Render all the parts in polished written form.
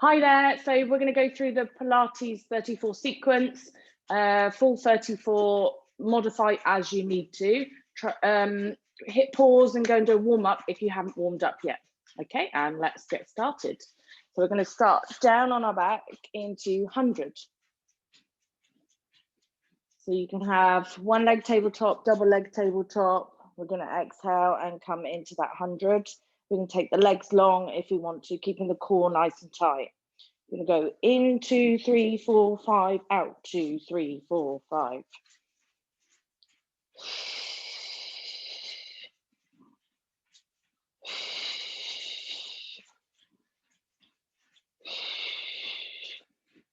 Hi there. So we're going to go through the Pilates 34 sequence, full 34, modify as you need to. Hit pause and go and do a warm up if you haven't warmed up yet. Okay, and let's get started. So we're going to start down on our back into 100. So you can have one leg tabletop, double leg tabletop. We're going to exhale and come into that 100. We can take the legs long if we want to, keeping the core nice and tight. We're going to go in 2, 3, 4, 5, out 2, 3, 4, 5.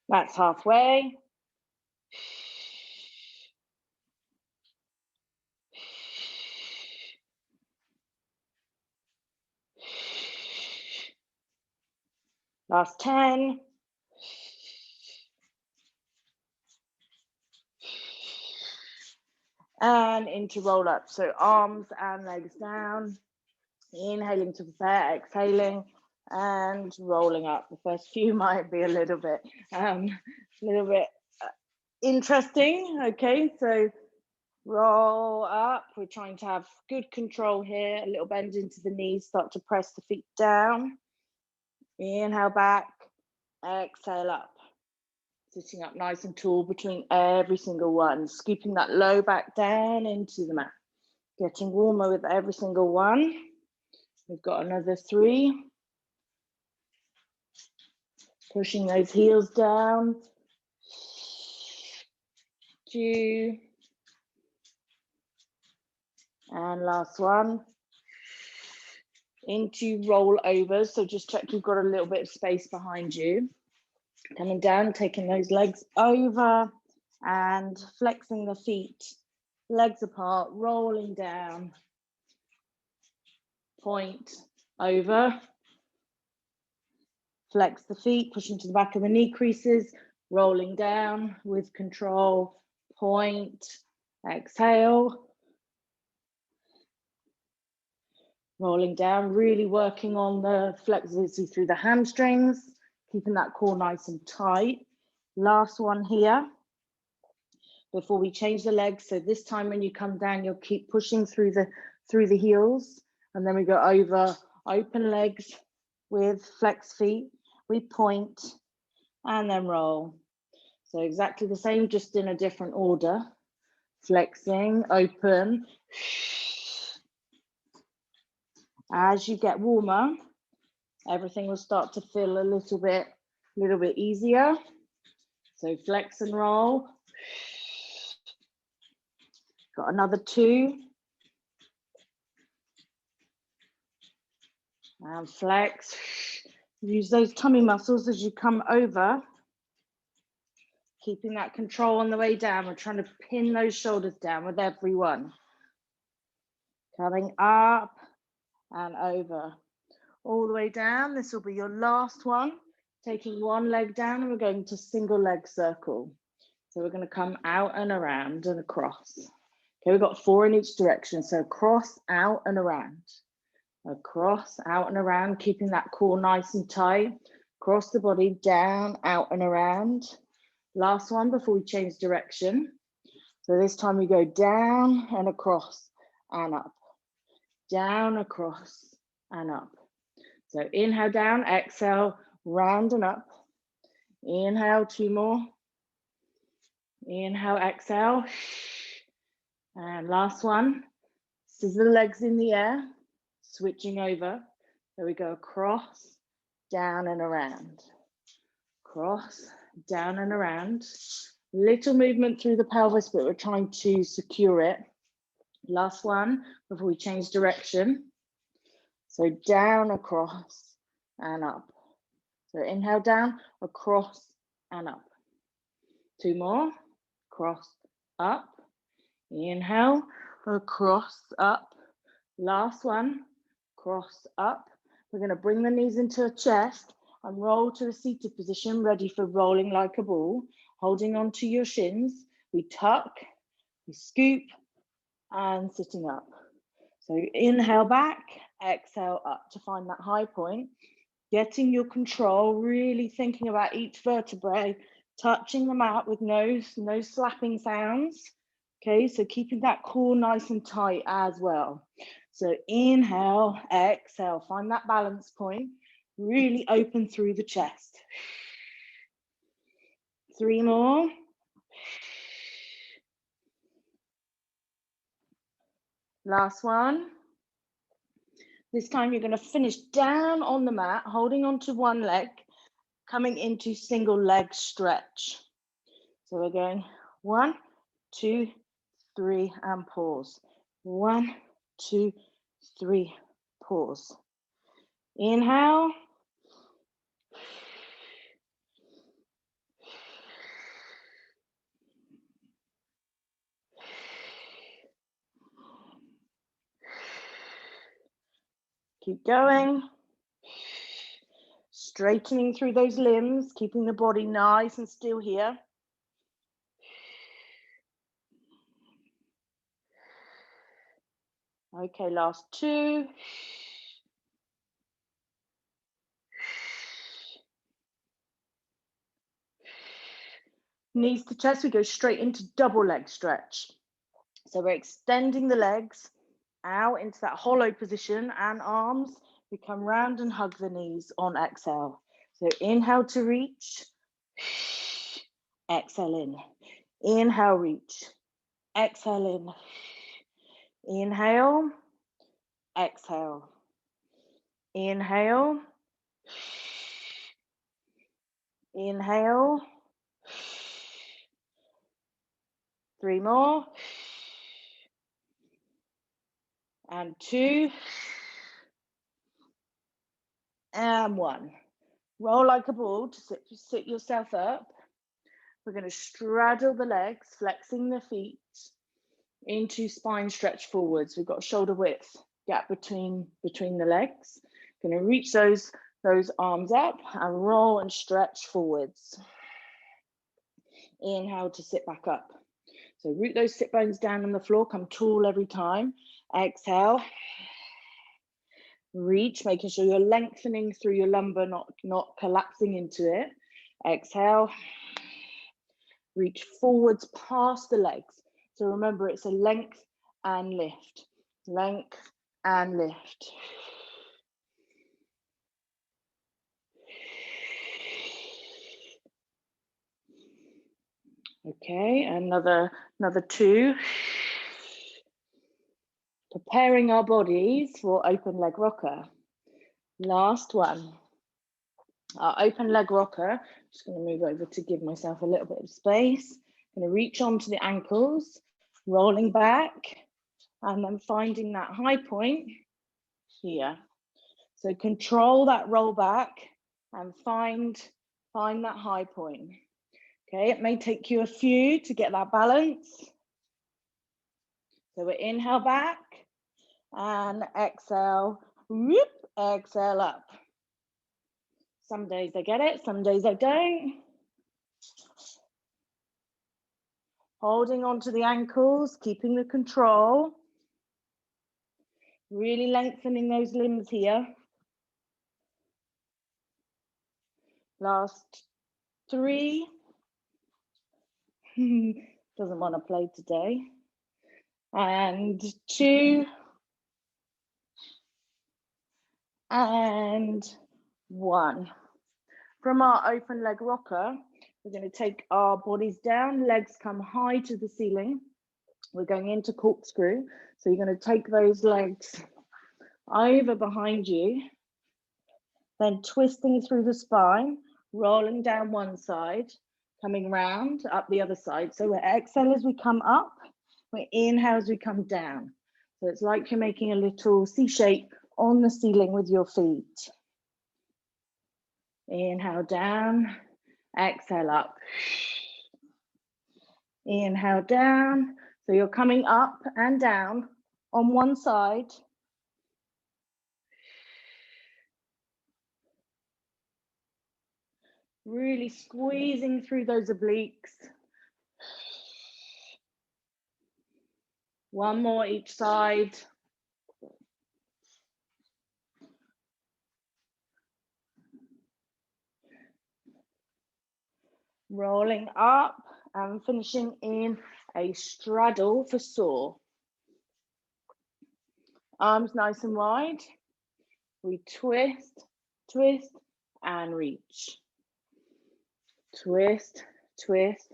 That's halfway. Last 10. And into roll up. So arms and legs down. Inhaling to prepare, exhaling and rolling up. The first few might be a little bit interesting. Okay, so roll up. We're trying to have good control here. A little bend into the knees. Start to press the feet down. Inhale back, exhale up. Sitting up nice and tall between every single one. Scooping that low back down into the mat. Getting warmer with every single one. We've got another 3. Pushing those heels down. 2. And last one. Into roll overs. So just check you've got a little bit of space behind you. Coming down, taking those legs over and flexing the feet, legs apart, rolling down, point over, flex the feet, pushing to the back of the knee creases, rolling down with control, point, exhale, rolling down, really working on the flexibility through the hamstrings, keeping that core nice and tight. Last one here before we change the legs. So this time when you come down, you'll keep pushing through the heels, and then we go over open legs with flex feet. We point and then roll. So exactly the same, just in a different order. Flexing, open. As you get warmer, everything will start to feel a little bit easier. So flex and roll. Got another 2. And flex. Use those tummy muscles as you come over. Keeping that control on the way down. We're trying to pin those shoulders down with every one. Coming up and over. All the way down. This will be your last one. Taking one leg down and we're going to single leg circle. So we're going to come out and around and across. Okay, we've got 4 in each direction. So across, out and around. Across, out and around, keeping that core nice and tight. Across the body, down, out and around. Last one before we change direction. So this time we go down and across and up. Down, across and up. So inhale down, exhale, round and up. Inhale, 2 more. Inhale, exhale. And last one. Scissor the legs in the air, switching over. There we go, across, down and around. Cross, down and around. Little movement through the pelvis, but we're trying to secure it. Last one before we change direction. So down, across and up. So inhale down, across and up. 2 more, cross, up. Inhale, across, up. Last one, cross, up. We're going to bring the knees into a chest and roll to a seated position, ready for rolling like a ball. Holding onto your shins, we tuck, we scoop, and sitting up. So inhale back, exhale up to find that high point. getting your control, really thinking about each vertebrae, touching them out with no slapping sounds. Okay, so keeping that core nice and tight as well. So inhale, exhale, find that balance point, really open through the chest. 3 more. Last one. This time you're going to finish down on the mat, holding onto one leg, coming into single leg stretch. So we're going 1, 2, 3, and pause. 1, 2, 3, pause. Inhale. Keep going. Straightening through those limbs, keeping the body nice and still here. Okay, last 2. Knees to chest, we go straight into double leg stretch. So we're extending the legs out into that hollow position, and arms, we come round and hug the knees on exhale. So inhale to reach, exhale in. Inhale, reach, exhale in. Inhale, exhale. Inhale, inhale. 3 more. And 2. And 1. Roll like a ball to sit yourself up. We're going to straddle the legs, flexing the feet into spine stretch forwards. We've got shoulder width gap between the legs. Going to reach those arms up and roll and stretch forwards. Inhale to sit back up. So root those sit bones down on the floor, come tall every time. Exhale. Reach, making sure you're lengthening through your lumbar, not collapsing into it. Exhale. Reach forwards past the legs. So remember, it's a length and lift. Length and lift. Okay, another 2. Preparing our bodies for open leg rocker. Last one. Our open leg rocker. Just going to move over to give myself a little bit of space. Going to reach onto the ankles, rolling back, and then finding that high point here. So control that roll back and find that high point. Okay, it may take you a few to get that balance. So we inhale back and exhale, whoop, exhale up. Some days I get it, some days I don't. Holding onto the ankles, keeping the control. Really lengthening those limbs here. Last 3. Doesn't want to play today. And 2. And 1. From our open leg rocker, we're going to take our bodies down, legs come high to the ceiling. We're going into corkscrew. So you're going to take those legs over behind you, then twisting through the spine, rolling down one side, coming round up the other side. So we exhale as we come up, we inhale as we come down. So it's like you're making a little C shape on the ceiling with your feet. Inhale down, exhale up. Inhale down. So you're coming up and down on one side. Really squeezing through those obliques. 1 more each side. Rolling up and finishing in a straddle for saw. Arms nice and wide. We twist, twist, and reach. Twist, twist,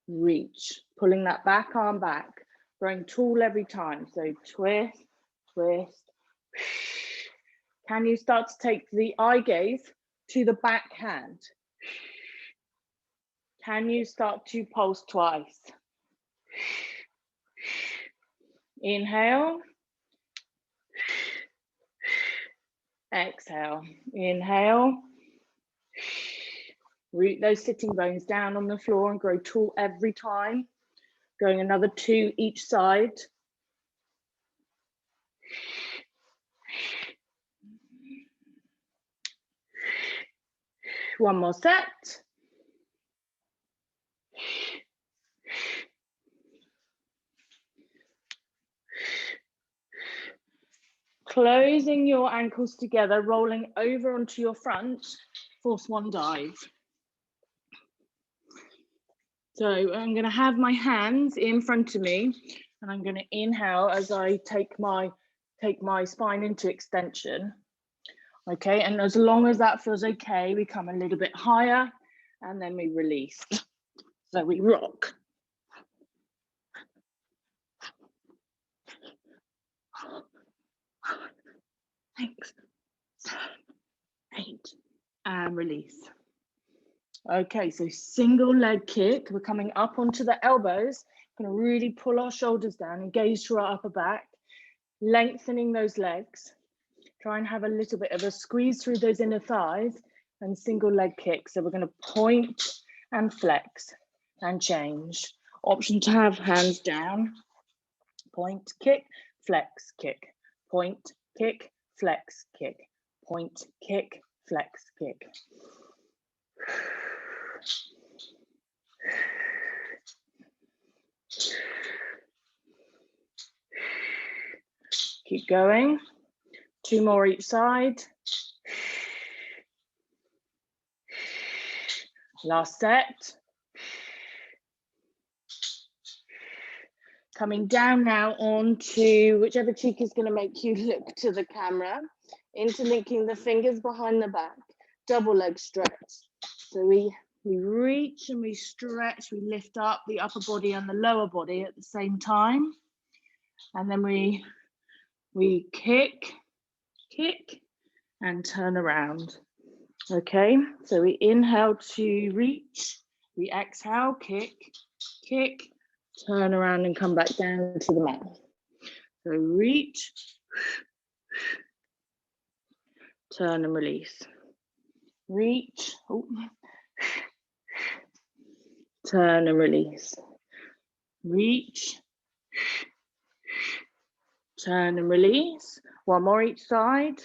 reach. Pulling that back arm back. Growing tall every time. So twist, twist. Can you start to take the eye gaze to the back hand? Can you start to pulse twice? Inhale. Exhale. Inhale. Root those sitting bones down on the floor and grow tall every time. Going another 2 each side. One more set. Closing your ankles together, rolling over onto your front for swan dive. So I'm going to have my hands in front of me and I'm going to inhale as I take my spine into extension. Okay, and as long as that feels okay, we come a little bit higher and then we release. So we rock. Six, 7, 8, and release. Okay, so single leg kick. We're coming up onto the elbows. Going to really pull our shoulders down, engage through our upper back, lengthening those legs. Try and have a little bit of a squeeze through those inner thighs and single leg kick. So we're going to point and flex and change. Option to have hands down. Point, kick, flex, kick. Point, kick, flex, kick. Point, kick, flex, kick. Keep going. 2 more each side. Last set. Coming down now onto whichever cheek is going to make you look to the camera. Interlinking the fingers behind the back. Double leg stretch. So we reach and we stretch. We lift up the upper body and the lower body at the same time. And then we kick, kick, and turn around. Okay, so we inhale to reach, we exhale, kick, kick, turn around and come back down to the mat. So reach, turn and release. Reach, turn and release. Reach, turn and release. One more each side.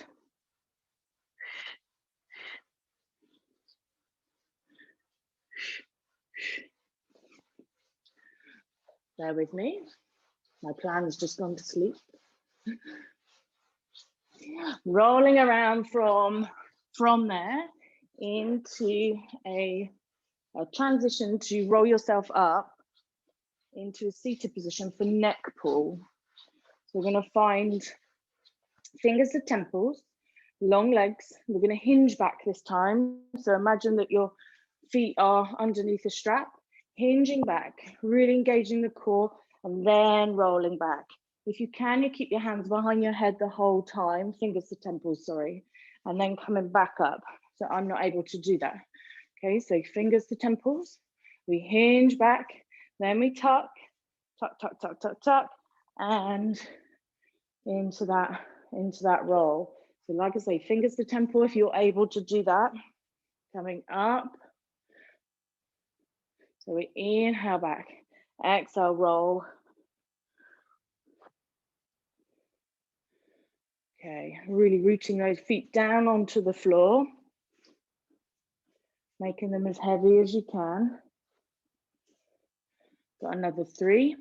Bear with me. My plan's just gone to sleep. Rolling around from there into a transition to roll yourself up into a seated position for neck pull. So we're going to find fingers to temples, long legs. We're going to hinge back this time. So imagine that your feet are underneath a strap, hinging back, really engaging the core, and then rolling back. If you can, you keep your hands behind your head the whole time, fingers to temples, sorry, and then coming back up. So I'm not able to do that. Okay, so fingers to temples, we hinge back, then we tuck, tuck, tuck, tuck, tuck, tuck, and into that roll. So like I say, fingers to temple if you're able to do that. Coming up. So we inhale back, exhale, roll. Okay, really rooting those feet down onto the floor, making them as heavy as you can. Got another 3.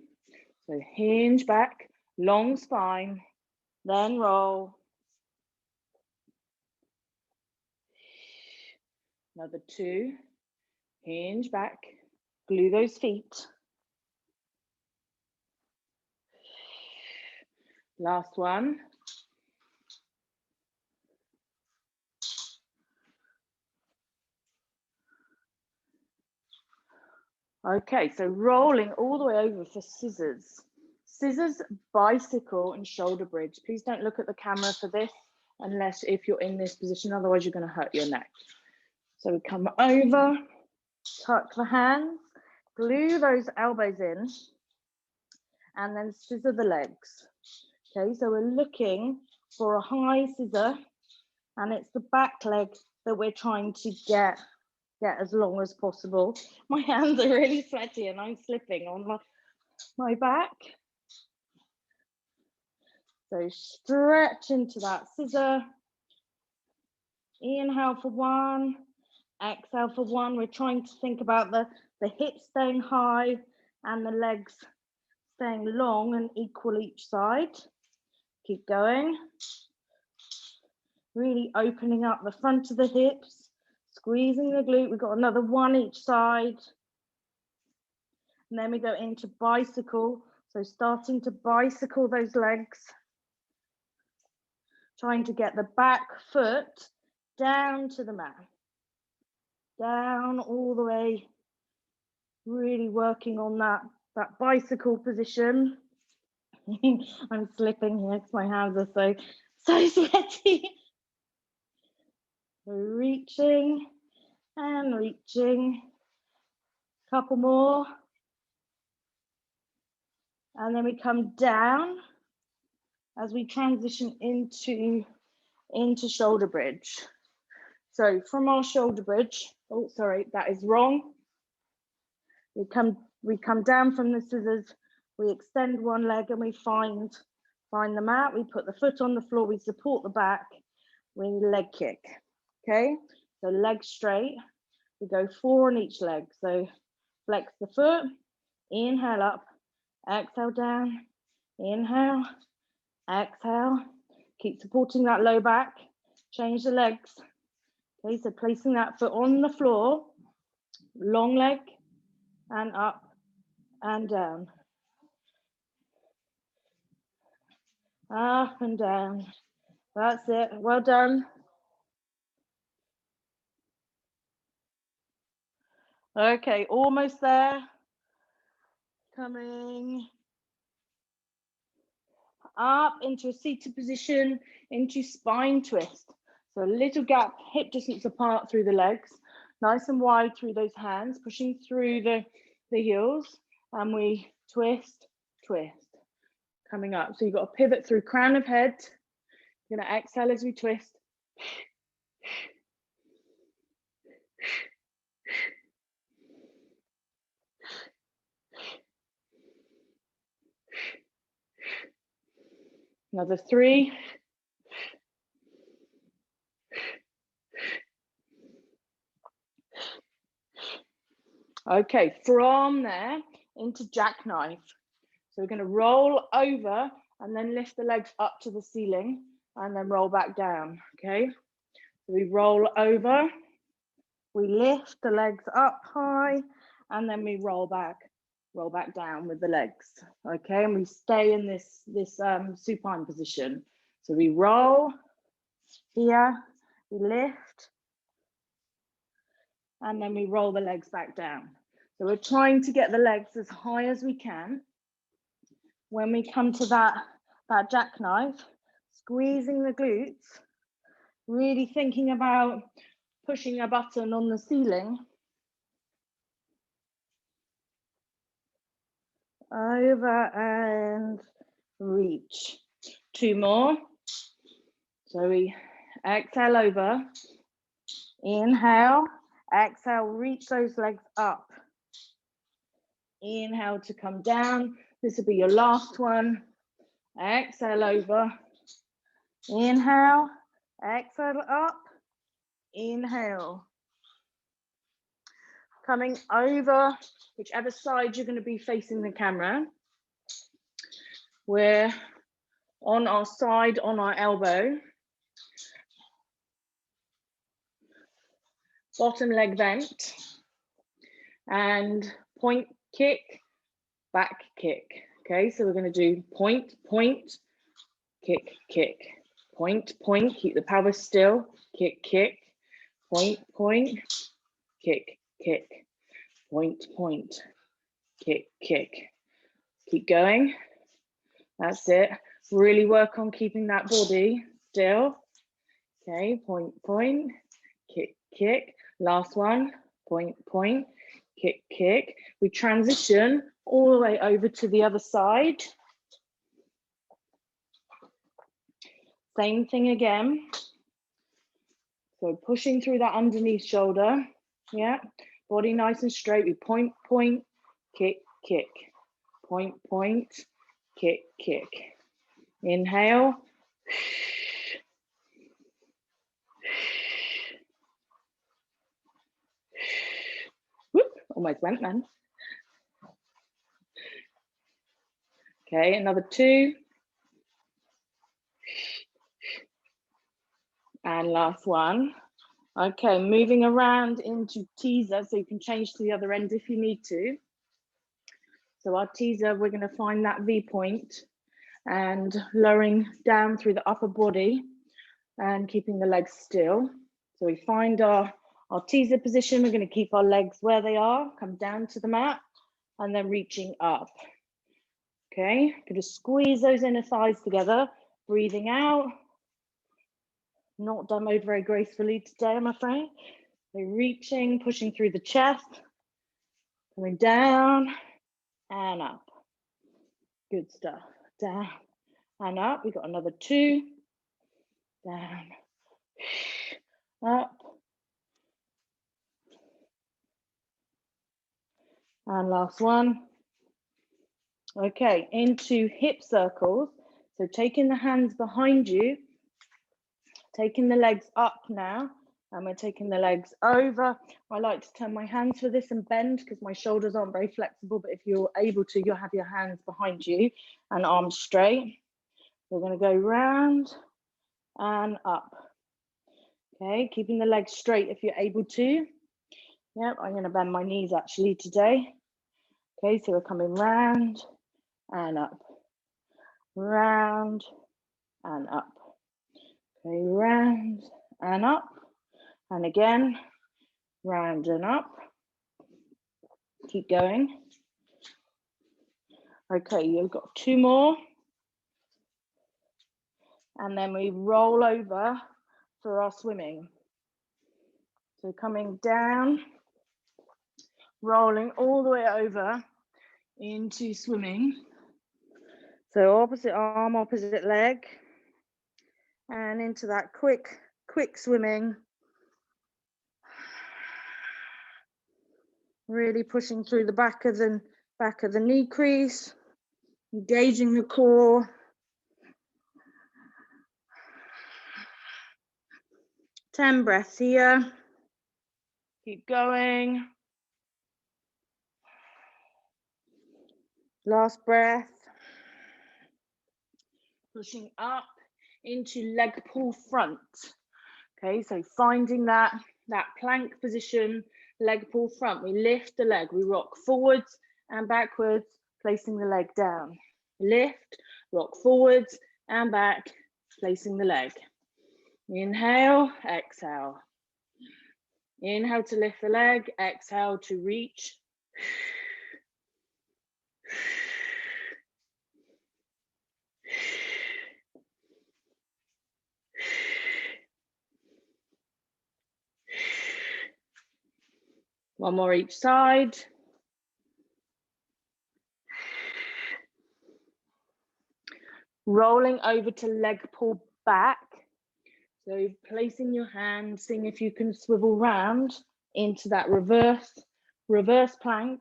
So hinge back, long spine, then roll. Another 2, hinge back, glue those feet. Last one. Okay, so rolling all the way over for scissors. Scissors, bicycle, and shoulder bridge. Please don't look at the camera for this unless if you're in this position, otherwise you're going to hurt your neck. So we come over, tuck the hands, glue those elbows in, and then scissor the legs. Okay, so we're looking for a high scissor, and it's the back leg that we're trying to get as long as possible. My hands are really sweaty and I'm slipping on my back. So stretch into that scissor. Inhale for one, exhale for one. We're trying to think about the hips staying high and the legs staying long and equal each side. Keep going. Really opening up the front of the hips, squeezing the glute. We've got another one each side. And then we go into bicycle. So starting to bicycle those legs. Trying to get the back foot down to the mat. Down all the way. Really working on that bicycle position. I'm slipping here because my hands are so sweaty. Reaching and reaching. Couple more. And then we come down as we transition into shoulder bridge. So from our shoulder bridge, oh, sorry, that is wrong. We come down from the scissors, we extend one leg and we find the mat, we put the foot on the floor, we support the back, we leg kick, okay? So legs straight, we go 4 on each leg. So flex the foot, inhale up, exhale down, inhale, exhale, keep supporting that low back, change the legs. Okay, so placing that foot on the floor, long leg, and up and down. Up and down. That's it, well done. Okay, almost there. Coming up into a seated position, into spine twist. So a little gap, hip distance apart through the legs, nice and wide through those hands, pushing through the heels, and we twist, twist. Coming up, so you've got to pivot through crown of head. You're going to exhale as we twist. Another 3. Okay, from there into jackknife. So we're going to roll over and then lift the legs up to the ceiling and then roll back down, okay? So we roll over, we lift the legs up high, and then we roll back down with the legs, okay? And we stay in this supine position. So we roll here, we lift, and then we roll the legs back down. So we're trying to get the legs as high as we can. When we come to that jackknife, squeezing the glutes, really thinking about pushing a button on the ceiling. Over and reach. 2 more. So we exhale over, inhale, exhale, reach those legs up. Inhale to come down. This will be your last one. Exhale over, inhale, exhale up, inhale. Coming over, whichever side you're going to be facing the camera. We're on our side, on our elbow. Bottom leg bent. and point, kick, back, kick. Okay, so we're going to do point, point, kick, kick, point, point, keep the pelvis still, kick, kick, point, point, kick, kick, point, point, kick, kick. Keep going. That's it. Really work on keeping that body still. Okay, point, point, kick, kick. Last one, point, point, kick, kick. We transition all the way over to the other side. Same thing again. So pushing through that underneath shoulder. Yeah, body nice and straight. We point, point, kick, kick. Point, point, kick, kick. Inhale. Whoop, almost went then. Okay, another 2. And last one. Okay, moving around into teaser, so you can change to the other end if you need to. So our teaser, we're going to find that V point and lowering down through the upper body and keeping the legs still. So we find our teaser position. We're going to keep our legs where they are, come down to the mat, and then reaching up. Okay, going to squeeze those inner thighs together, breathing out. Not demoed very gracefully today, I'm afraid. So reaching, pushing through the chest, coming down and up. Good stuff. Down and up. We've got another 2. Down, up. And last one. Okay, into hip circles. So taking the hands behind you, taking the legs up now, and we're taking the legs over. I like to turn my hands for this and bend because my shoulders aren't very flexible, but if you're able to, you'll have your hands behind you and arms straight. We're going to go round and up. Okay, keeping the legs straight if you're able to. Yep, I'm going to bend my knees actually today. Okay, so we're coming round and up, round and up. Okay, round and up, and again, round and up. Keep going. Okay, you've got 2 more. And then we roll over for our swimming. So coming down, rolling all the way over into swimming. So opposite arm, opposite leg, and into that quick swimming. Really pushing through the back of the knee crease, engaging the core. Ten breaths here. Keep going. Last breath. Pushing up into leg pull front. Okay, so finding that plank position, leg pull front. We lift the leg, we rock forwards and backwards, placing the leg down. Lift, rock forwards and back, placing the leg. Inhale, exhale. Inhale to lift the leg, exhale to reach. One more each side. Rolling over to leg pull back. So placing your hand, seeing if you can swivel round into that reverse plank.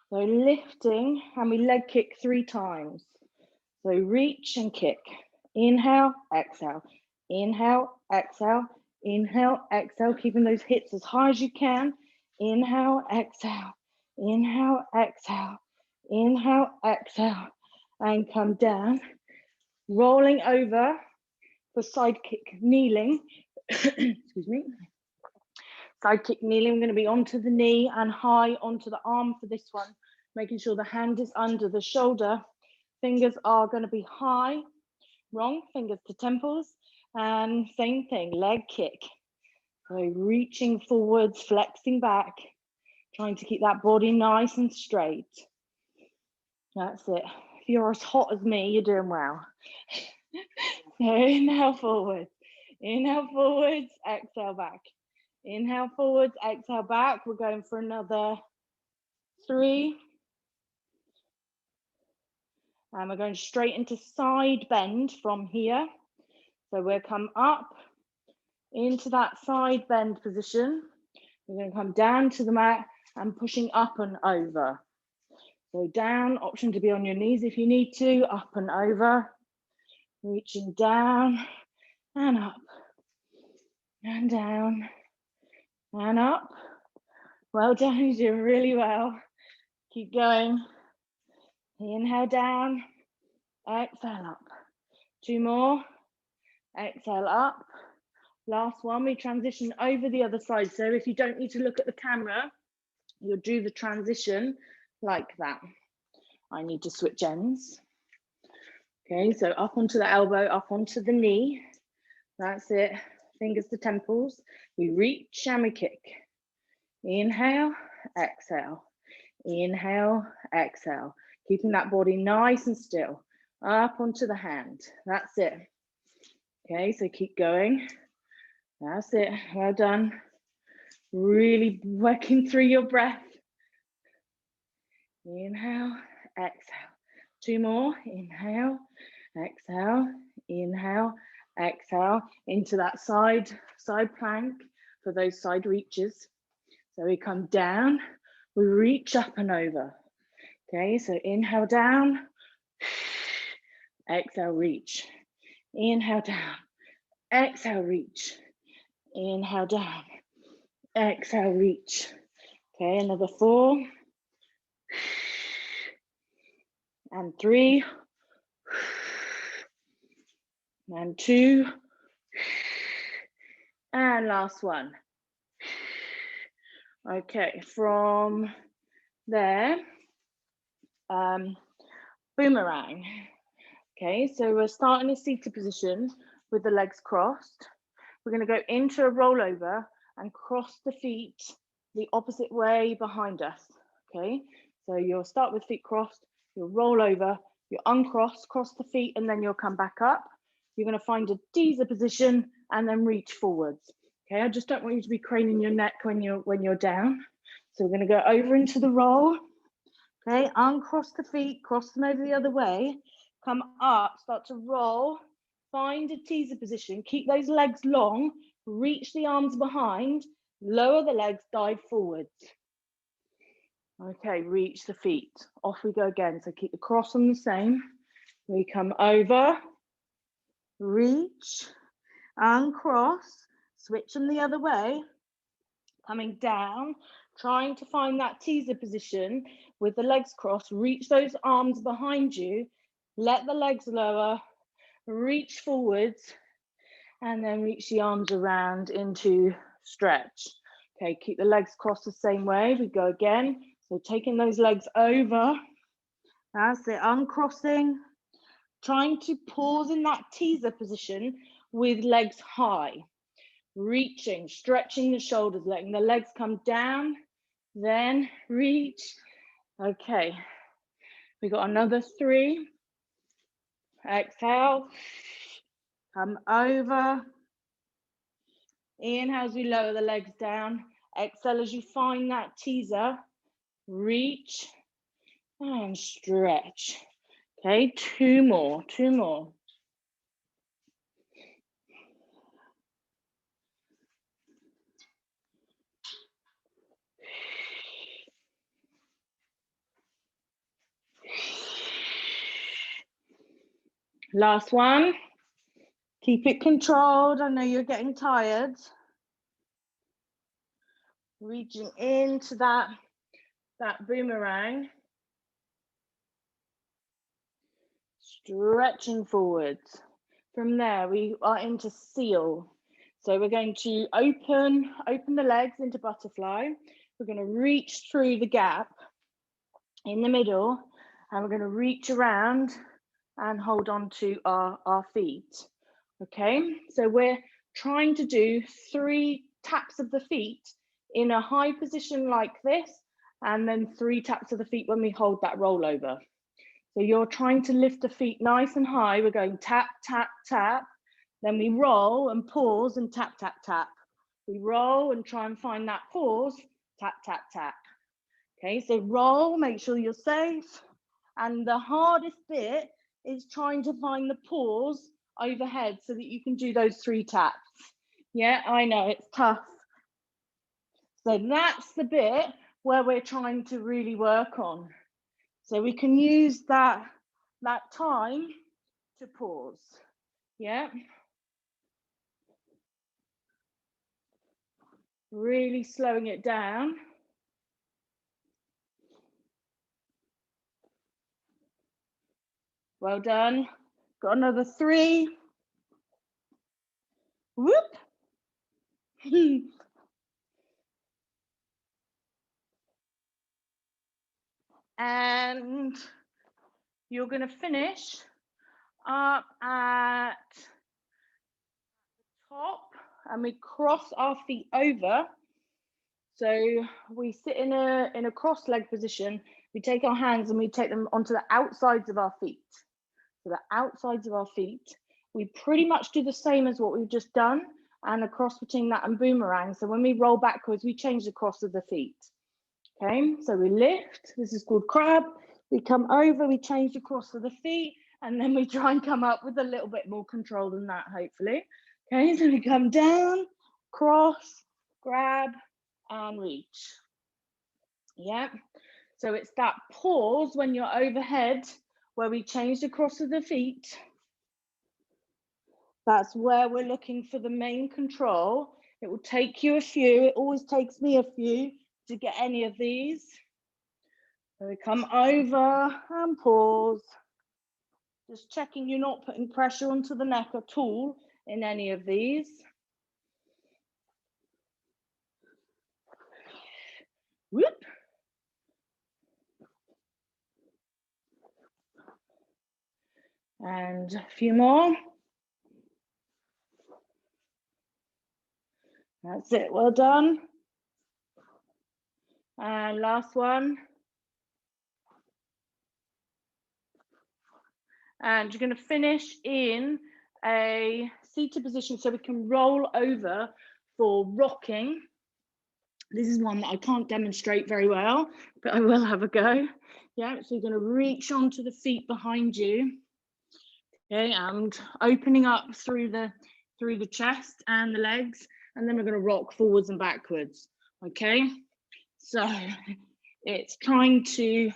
So lifting, and we leg kick 3 times. So reach and kick. Inhale, exhale. Inhale, exhale. Inhale, exhale. Keeping those hips as high as you can. Inhale, exhale. Inhale, exhale. Inhale, exhale. And come down. Rolling over for side kick, kneeling. Excuse me. Side kick kneeling, we're going to be onto the knee and high onto the arm for this one, making sure the hand is under the shoulder. Fingers are going to be high, wrong, fingers to temples, and same thing, leg kick. So reaching forwards, flexing back, trying to keep that body nice and straight. That's it. If you're as hot as me, you're doing well. So inhale forwards, exhale back. Inhale forwards, exhale back. We're going for another 3. And we're going straight into side bend from here. So we'll come up into that side bend position. We're going to come down to the mat and pushing up and over. So down, option to be on your knees if you need to, up and over. Reaching down and up and down and up. Well done, you're doing really well. Keep going. Inhale down, exhale up. 2 more, exhale up. Last one, we transition over the other side. So if you don't need to look at the camera, you'll do the transition like that. I need to switch ends. Okay, so up onto the elbow, up onto the knee. That's it, fingers to temples. We reach and we kick. Inhale, exhale. Inhale, exhale. Keeping that body nice and still. Up onto the hand. That's it. Okay, so keep going. That's it. Well done. Really working through your breath. Inhale, exhale. 2 more. Inhale, exhale. Inhale, exhale. Into that side plank for those side reaches. So we come down. We reach up and over. Okay, so inhale down, exhale, reach. Inhale down, exhale, reach. Inhale down, exhale, reach. Okay, another 4. And 3. And 2. And last one. Okay, from there, boomerang. Okay, so we're starting a seated position with the legs crossed. We're going to go into a rollover and cross the feet the opposite way behind us. Okay, so you'll start with feet crossed, you'll roll over, you uncross, cross the feet, and then you'll come back up. You're going to find a teaser position and then reach forwards. Okay, I just don't want you to be craning your neck when you're down. So we're going to go over into the roll. Okay, uncross the feet, cross them over the other way, come up, start to roll, find a teaser position, keep those legs long, reach the arms behind, lower the legs, dive forwards. Okay, reach the feet, off we go again. So keep the cross on the same. We come over, reach, uncross, switch them the other way, coming down, trying to find that teaser position with the legs crossed, reach those arms behind you, let the legs lower, reach forwards, and then reach the arms around into stretch. Okay, keep the legs crossed the same way. We go again. So taking those legs over, that's it, uncrossing, trying to pause in that teaser position with legs high. Reaching, stretching the shoulders, letting the legs come down, then reach. Okay, we got another 3. Exhale, come over. Inhale as we lower the legs down. Exhale as you find that teaser. Reach and stretch. Okay, 2 more, 2 more. Last one. Keep it controlled. I know you're getting tired. Reaching into that boomerang. Stretching forwards. From there, we are into seal. So we're going to open the legs into butterfly. We're going to reach through the gap in the middle, and we're going to reach around and hold on to our feet. Okay, so we're trying to do 3 taps of the feet in a high position like this, and then 3 taps of the feet when we hold that rollover. So you're trying to lift the feet nice and high. We're going tap, tap, tap. Then we roll and pause and tap, tap, tap. We roll and try and find that pause, tap, tap, tap. Okay, so roll, make sure you're safe. And the hardest bit is trying to find the pause overhead so that you can do those 3 taps. Yeah, I know, it's tough. So that's the bit where we're trying to really work on. So we can use that time to pause. Yeah. Really slowing it down. Well done. Got another 3. Whoop. And you're going to finish up at the top, and we cross our feet over. So we sit in a cross leg position. We take our hands and we take them onto the outsides of our feet. So the outsides of our feet. We pretty much do the same as what we've just done, and a cross between that and boomerang. So when we roll backwards, we change the cross of the feet. Okay, so we lift. This is called crab. We come over, we change the cross of the feet, and then we try and come up with a little bit more control than that, hopefully. Okay, so we come down, cross, grab, and reach. Yeah, so it's that pause when you're overhead where we change the cross of the feet. That's where we're looking for the main control. It will take you a few. It always takes me a few to get any of these. So we come over and pause. Just checking you're not putting pressure onto the neck at all in any of these. Whoop. And a few more. That's it, well done. And last one. And you're going to finish in a seated position so we can roll over for rocking. This is one that I can't demonstrate very well, but I will have a go. Yeah, so you're going to reach onto the feet behind you. Okay, and opening up through the chest and the legs, and then we're going to rock forwards and backwards. Okay, so it's trying to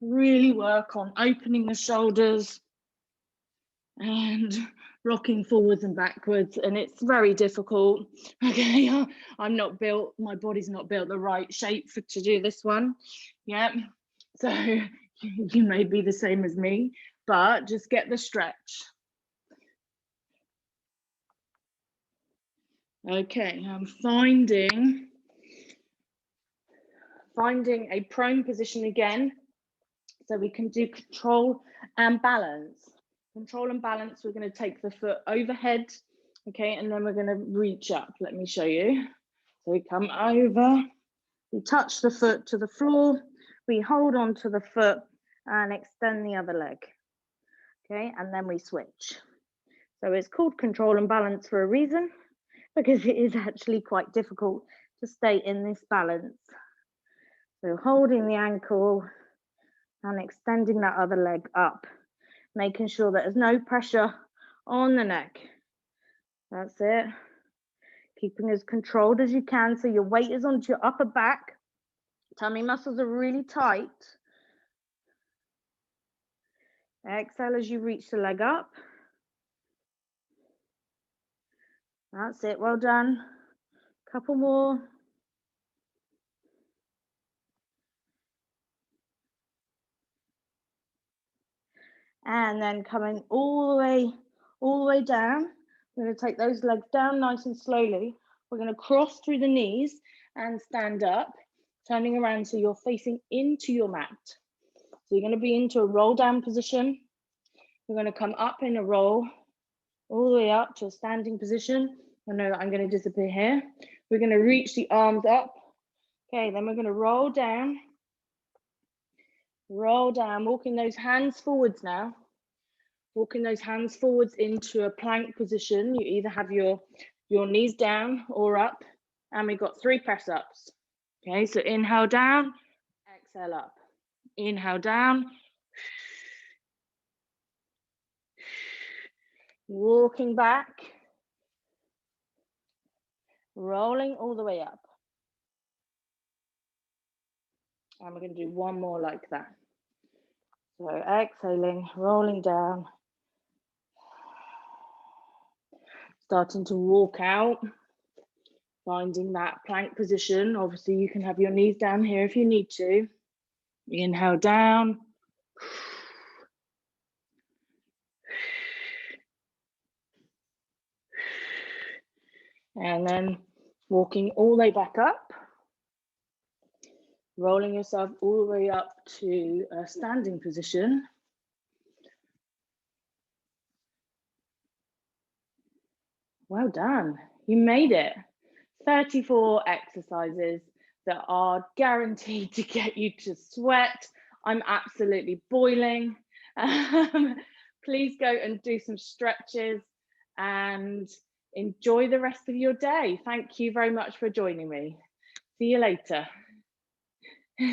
really work on opening the shoulders and rocking forwards and backwards, and it's very difficult. Okay, I'm not built, my body's not built the right shape to do this one. Yeah, so you may be the same as me, but just get the stretch. Okay, I'm finding a prone position again, so we can do control and balance. Control and balance, we're going to take the foot overhead, okay, and then we're going to reach up. Let me show you. So we come over, we touch the foot to the floor, we hold on to the foot and extend the other leg, okay, and then we switch. So it's called control and balance for a reason, because it is actually quite difficult to stay in this balance. So holding the ankle and extending that other leg up, making sure that there's no pressure on the neck. That's it. Keeping as controlled as you can so your weight is onto your upper back. Tummy muscles are really tight. Exhale as you reach the leg up. That's it, well done. Couple more. And then coming all the way down, We're going to take those legs down nice and slowly. We're going to cross through the knees and stand up, turning around so you're facing into your mat. So you're going to be into a roll down position. We're going to come up in a roll, all the way up to a standing position. I know that I'm going to disappear here. We're going to reach the arms up. Okay, then we're going to roll down, walking those hands forwards now. Walking those hands forwards into a plank position. You either have your knees down or up, and we've got 3 press ups. Okay, so inhale down, exhale up. Inhale down, walking back, rolling all the way up. And we're going to do one more like that. So exhaling, rolling down, starting to walk out, finding that plank position. Obviously, you can have your knees down here if you need to. Inhale down. And then walking all the way back up. Rolling yourself all the way up to a standing position. Well done, you made it. 34 exercises that are guaranteed to get you to sweat. I'm absolutely boiling. Please go and do some stretches and enjoy the rest of your day. Thank you very much for joining me. See you later.